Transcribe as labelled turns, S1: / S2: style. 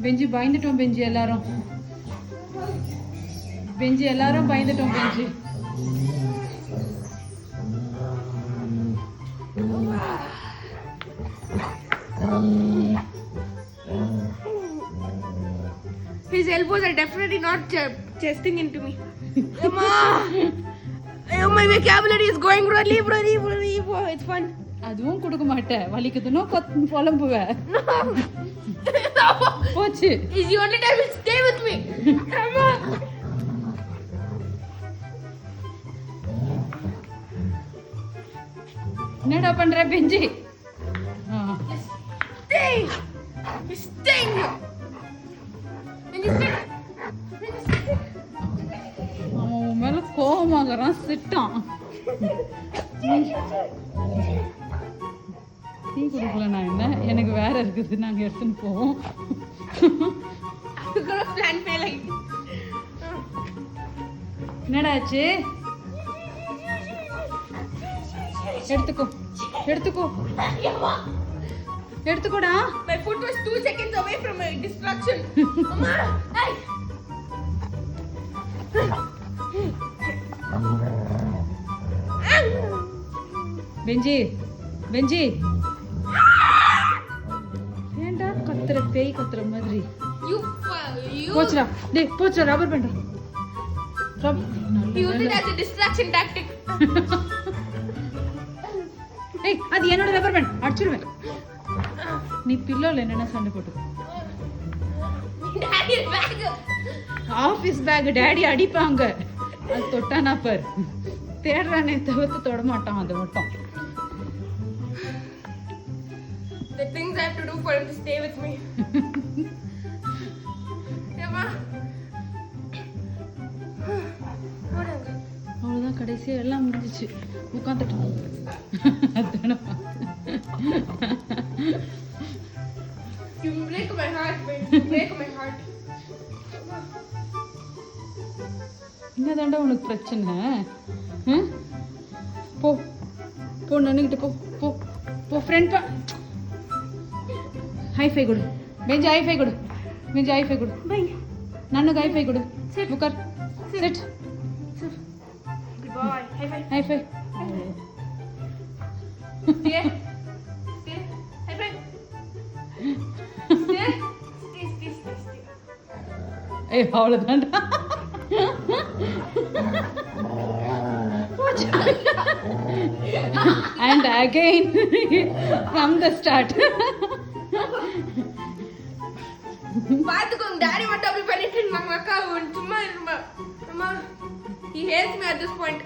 S1: பெஞ்சி பயந்துட்டோம். பெஞ்சி எல்லாரும் பயந்துட்டோம். பெஞ்சி
S2: His elbows are definitely not chesting into me. Mama! My vocabulary is going really. It's fun.
S1: அதுவும் கொடுக்க மாட்டேன். வலிக்குதுன்னு புலம்புவ. போச்சு.
S2: Is the only time he'll stay with me. Mama!
S1: என்னடா பண்ற பெஞ்சி?
S2: Sting.
S1: அவன் மேல கோவமாகறான். சிட்டான். டீ குடிக்கல. நான் என்ன, எனக்கு வேற இருக்குது. நாங்க எடுத்துன்னு போவோம். என்னடா ஆச்சு? எடுத்துக்கோடா.
S2: My foot was 2 seconds away from a destruction. Mama, hey.
S1: பெஞ்சி ஏண்டா கத்துற? பேய் கத்துற மாதிரி.
S2: You.
S1: போச்சுடா. டேய் போச்சுடா. Rubber band.
S2: You used it as a distraction tactic.
S1: ஏய், அது என்னோட ரப்பர் பேண்ட். அடிச்சிடுவேன். நீ பில்லோல என்னென்ன சண்டை போட்டு?
S2: Daddy's bag.
S1: Office back daddy அடிப்பாங்க. அது தொட்டானா பார். தேடுறானே தவிர்த்து தொட மாட்டான். அது மட்டும்.
S2: The things I have to do for him to stay with me. Mama.
S1: அவ்வளோதான். கடைசியா எல்லாம் முடிஞ்சிச்சு. உட்காந்துட்டோம்.
S2: You break my heart, babe. You break my heart.
S1: என்னதாண்டா உனக்கு பிரச்சனை? போ நின்னுக்கிட்டு போ ஃப்ரெண்ட். ஹைஃபை கொடு பெஞ்சி. ஹைஃபை கொடு பெஞ்சி. ஹைஃபை கொடு. நன்னுக்கு ஹைஃபை கொடு. உட்கார். Sit.
S2: Goodbye.
S1: High five.
S2: Stay. High five. Stay.
S1: ஏய், அவ்வளோதான்டா. And again from the start.
S2: பாத்துக்கோங்க, டாடி மட்டும் அப்படி பண்ணிட்டு இருந்தாங்க. அக்கா சும்மா இருமா. அம்மா, he hates me at this point.